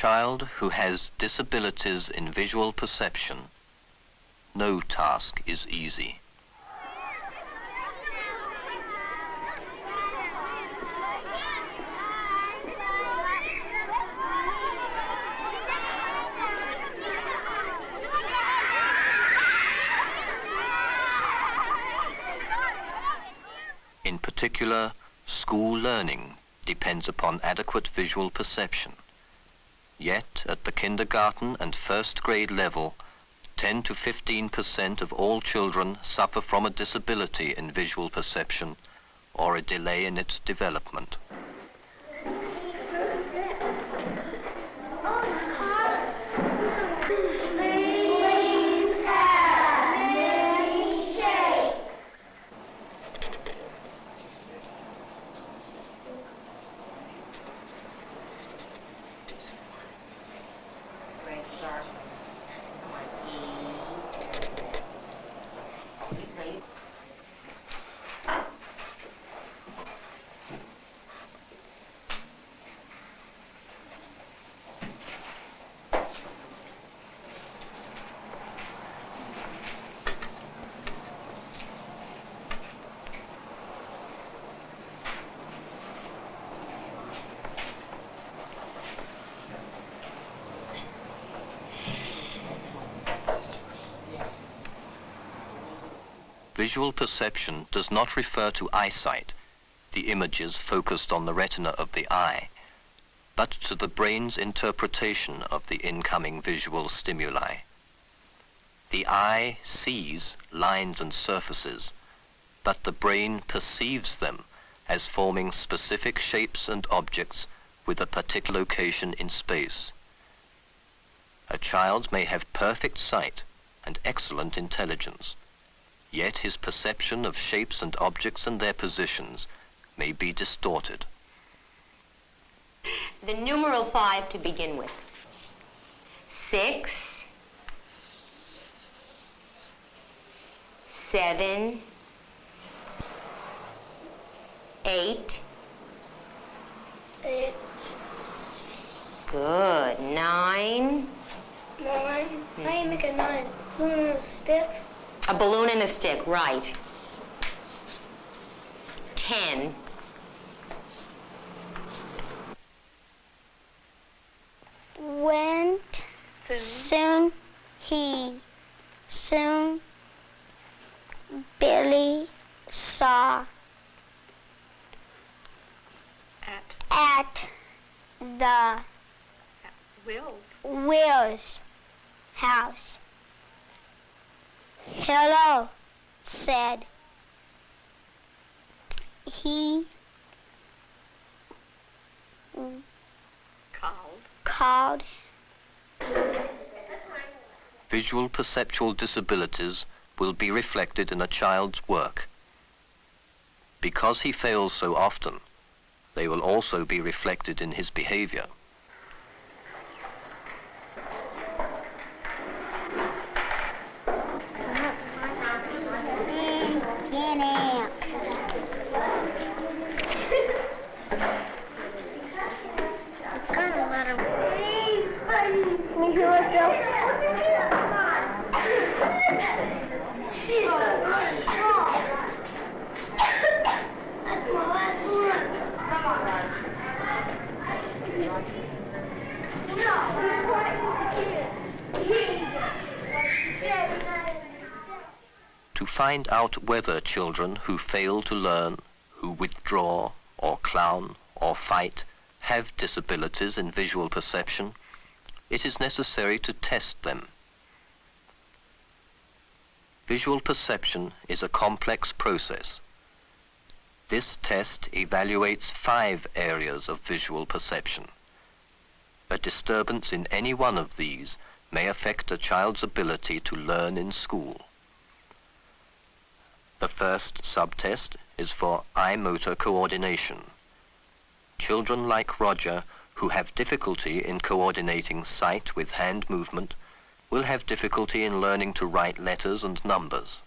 child who has disabilities in visual perception, no task is easy. In particular, school learning depends upon adequate visual perception. Yet, at the kindergarten and first grade level, 10 to 15% of all children suffer from a disability in visual perception or a delay in its development. Visual perception does not refer to eyesight, the images focused on the retina of the eye, but to the brain's interpretation of the incoming visual stimuli. The eye sees lines and surfaces, but the brain perceives them as forming specific shapes and objects with a particular location in space. A child may have perfect sight and excellent intelligence, yet his perception of shapes and objects and their positions may be distorted. The numeral 5 to begin with. 6, 7, 8. 8. Good. 9. 9. How do you make a 9? Balloon and a stick? A balloon and a stick, right. 10. Went, soon Billy saw at the Will's house. Hello, said he. Called. Visual perceptual disabilities will be reflected in a child's work. Because he fails so often, they will also be reflected in his behavior. To find out whether children who fail to learn, who withdraw, or clown, or fight, have disabilities in visual perception, it is necessary to test them. Visual perception is a complex process. This test evaluates 5 areas of visual perception. A disturbance in any one of these may affect a child's ability to learn in school. The first subtest is for eye motor coordination. Children like Roger, who have difficulty in coordinating sight with hand movement, will have difficulty in learning to write letters and numbers.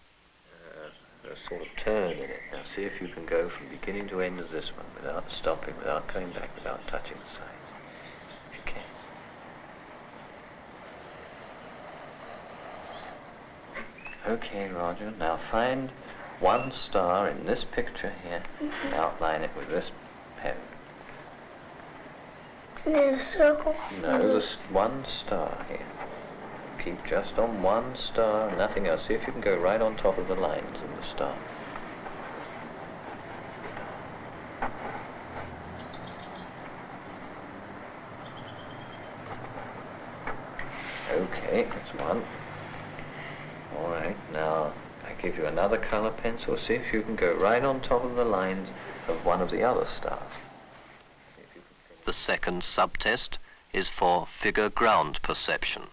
A sort of turn in it. Now see if you can go from beginning to end of this one without stopping, without coming back, without touching the sides. If you can. Okay, Roger. Now find one star in this picture here and outline it with this pen. In a circle. No, there's one star here. Keep just on one star, nothing else. See if you can go right on top of the lines in the star. Okay, that's one. All right, now I give you another color pencil. See if you can go right on top of the lines of one of the other stars. The second subtest is for figure ground perception.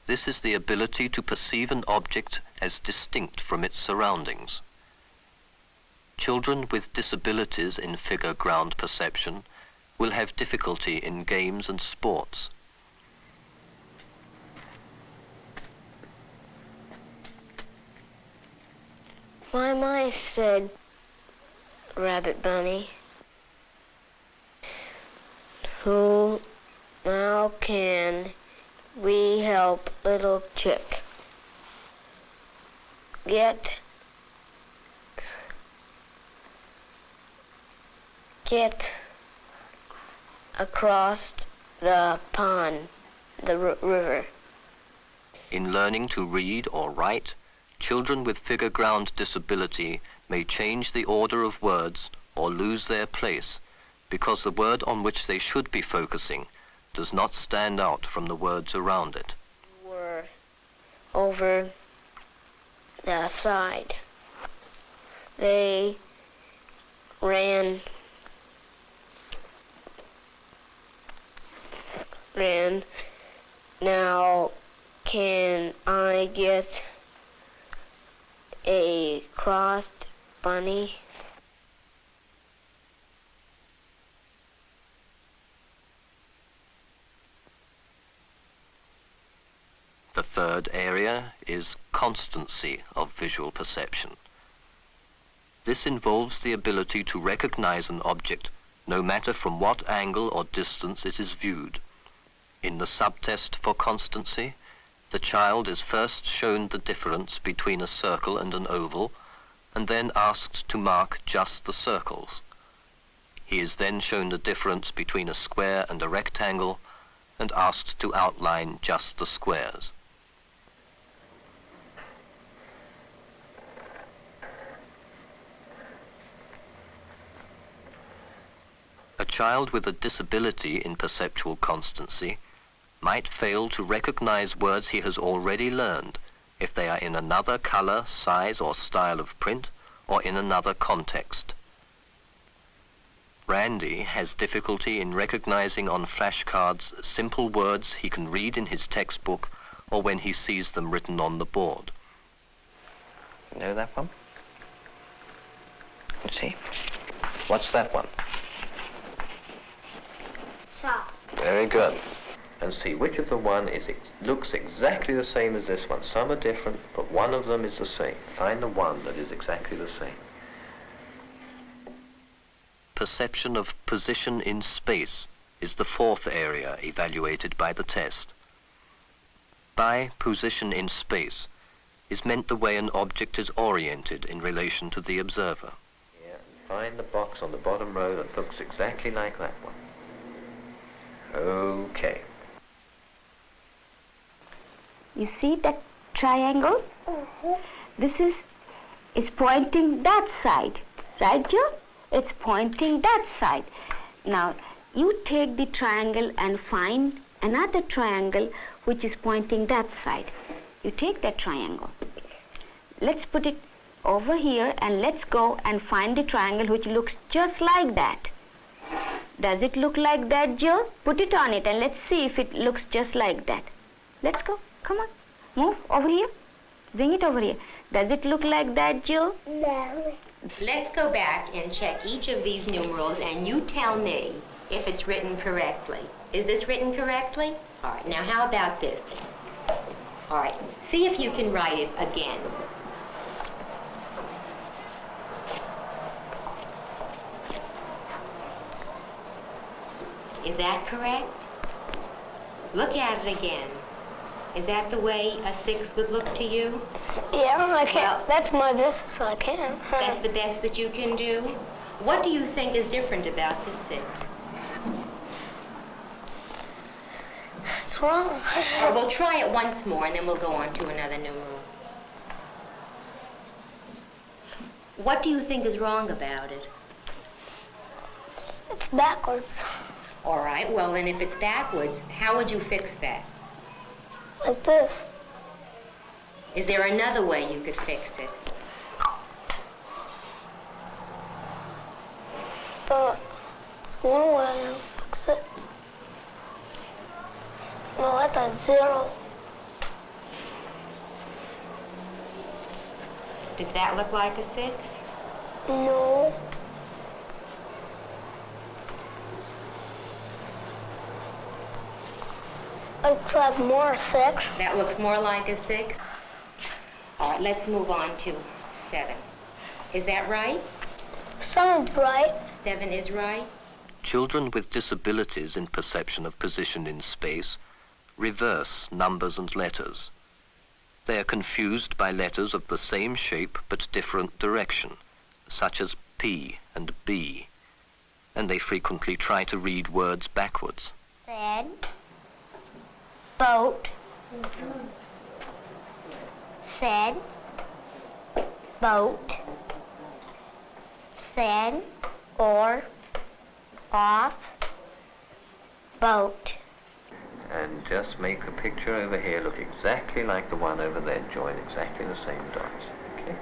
This is the ability to perceive an object as distinct from its surroundings. Children with disabilities in figure ground perception will have difficulty in games and sports. My mice said, Rabbit Bunny, who now can we help little chick get across the pond, the river? In learning to read or write, children with figure ground disability may change the order of words or lose their place because the word on which they should be focusing does not stand out from the words around it. Were over the side. They ran. Now can I get a crossed bunny? The third area is constancy of visual perception. This involves the ability to recognize an object no matter from what angle or distance it is viewed. In the subtest for constancy, the child is first shown the difference between a circle and an oval, and then asked to mark just the circles. He is then shown the difference between a square and a rectangle, and asked to outline just the squares. A child with a disability in perceptual constancy might fail to recognize words he has already learned if they are in another color, size, or style of print, or in another context. Randy has difficulty in recognizing on flashcards simple words he can read in his textbook or when he sees them written on the board. You know that one? Let's see. What's that one? Sock. Very good. And see which of the one looks exactly the same as this one. Some are different, but one of them is the same. Find the one that is exactly the same. Perception of position in space is the fourth area evaluated by the test. By position in space is meant the way an object is oriented in relation to the observer. Yeah, find the box on the bottom row that looks exactly like that one. Okay. You see that triangle? This is pointing that side, right, Joe? It's pointing that side. Now, you take the triangle and find another triangle which is pointing that side. You take that triangle. Let's put it over here and let's go and find the triangle which looks just like that. Does it look like that, Joe? Put it on it and let's see if it looks just like that. Let's go. Come on. Move over here. Bring it over here. Does it look like that, Joe? No. Let's go back and check each of these numerals, and you tell me if it's written correctly. Is this written correctly? All right, now how about this? All right, see if you can write it again. Is that correct? Look at it again. Is that the way a 6 would look to you? Yeah, I can't. Well, that's my best, so I can. That's the best that you can do? What do you think is different about this 6? It's wrong. Or we'll try it once more, and then we'll go on to another numeral. What do you think is wrong about it? It's backwards. All right, well, then if it's backwards, how would you fix that? Like this. Is there another way you could fix it? It's one way to fix it. No, that's a 0. Does that look like a 6? No. Looks like more 6. That looks more like a 6? All right, let's move on to 7. Is that right? 7's right. 7 is right? Children with disabilities in perception of position in space reverse numbers and letters. They are confused by letters of the same shape but different direction, such as P and B, and they frequently try to read words backwards. Said, boat, said, boat, said, or, off, boat. And just make the picture over here look exactly like the one over there. Join exactly the same dots. Okay?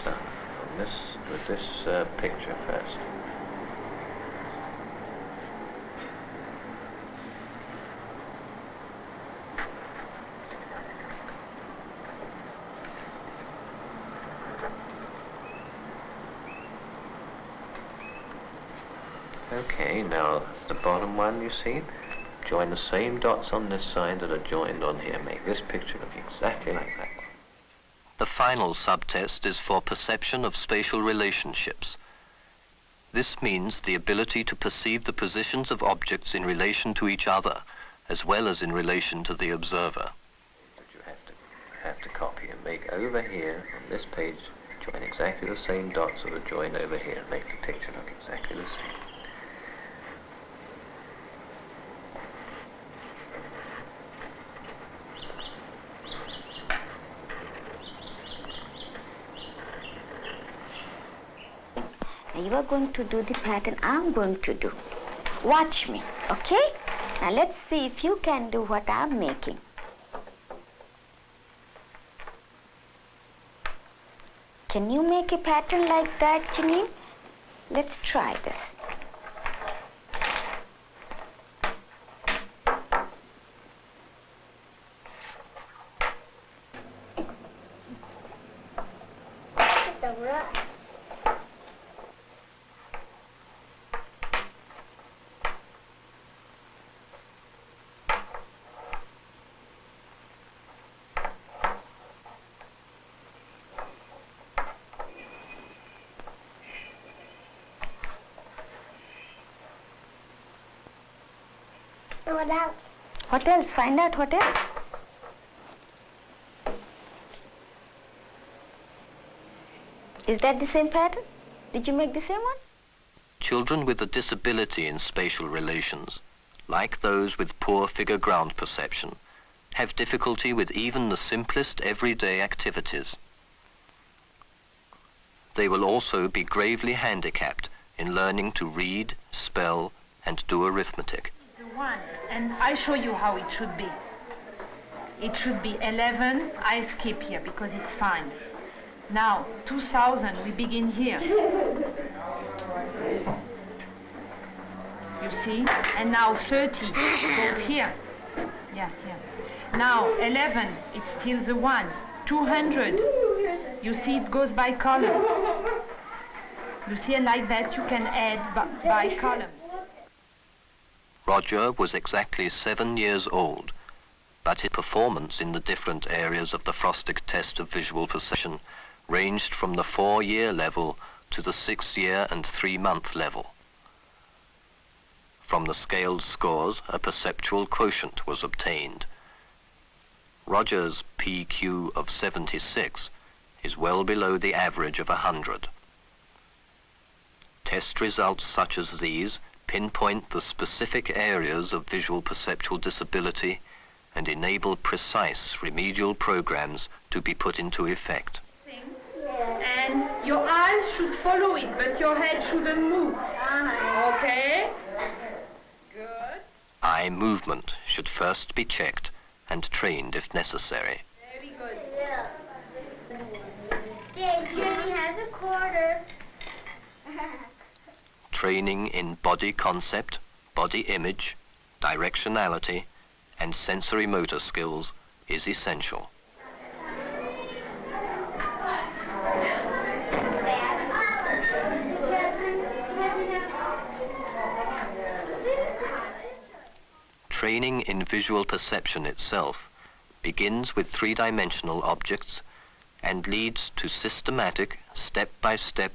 So, with this picture first. Okay, now the bottom one, you see? Join the same dots on this side that are joined on here. Make this picture look exactly like that. The final subtest is for perception of spatial relationships. This means the ability to perceive the positions of objects in relation to each other, as well as in relation to the observer. But you have to copy and make over here on this page, join exactly the same dots that are joined over here. Make the picture look exactly the same. You are going to do the pattern I'm going to do. Watch me, okay? Now let's see if you can do what I'm making. Can you make a pattern like that, Janine? Let's try this. What else? What else? Find out what else. Is that the same pattern? Did you make the same one? Children with a disability in spatial relations, like those with poor figure ground perception, have difficulty with even the simplest everyday activities. They will also be gravely handicapped in learning to read, spell, and do arithmetic. The 1, and I show you how it should be. It should be 11. I skip here because it's fine. Now, 2000, we begin here. You see? And now 30 goes here. Yeah, here. Now, 11, it's still the 1. 200, you see it goes by columns. You see, and like that you can add by columns. Roger was exactly 7 years old, but his performance in the different areas of the Frostig test of visual perception ranged from the 4-year level to the 6-year and 3-month level. From the scaled scores, a perceptual quotient was obtained. Roger's PQ of 76 is well below the average of 100. Test results such as these pinpoint the specific areas of visual perceptual disability and enable precise remedial programs to be put into effect. And your eyes should follow it, but your head shouldn't move. Okay? Good. Eye movement should first be checked and trained if necessary. Very good. Dad, Judy has a quarter. Training in body concept, body image, directionality, and sensory motor skills is essential. Training in visual perception itself begins with three-dimensional objects and leads to systematic, step-by-step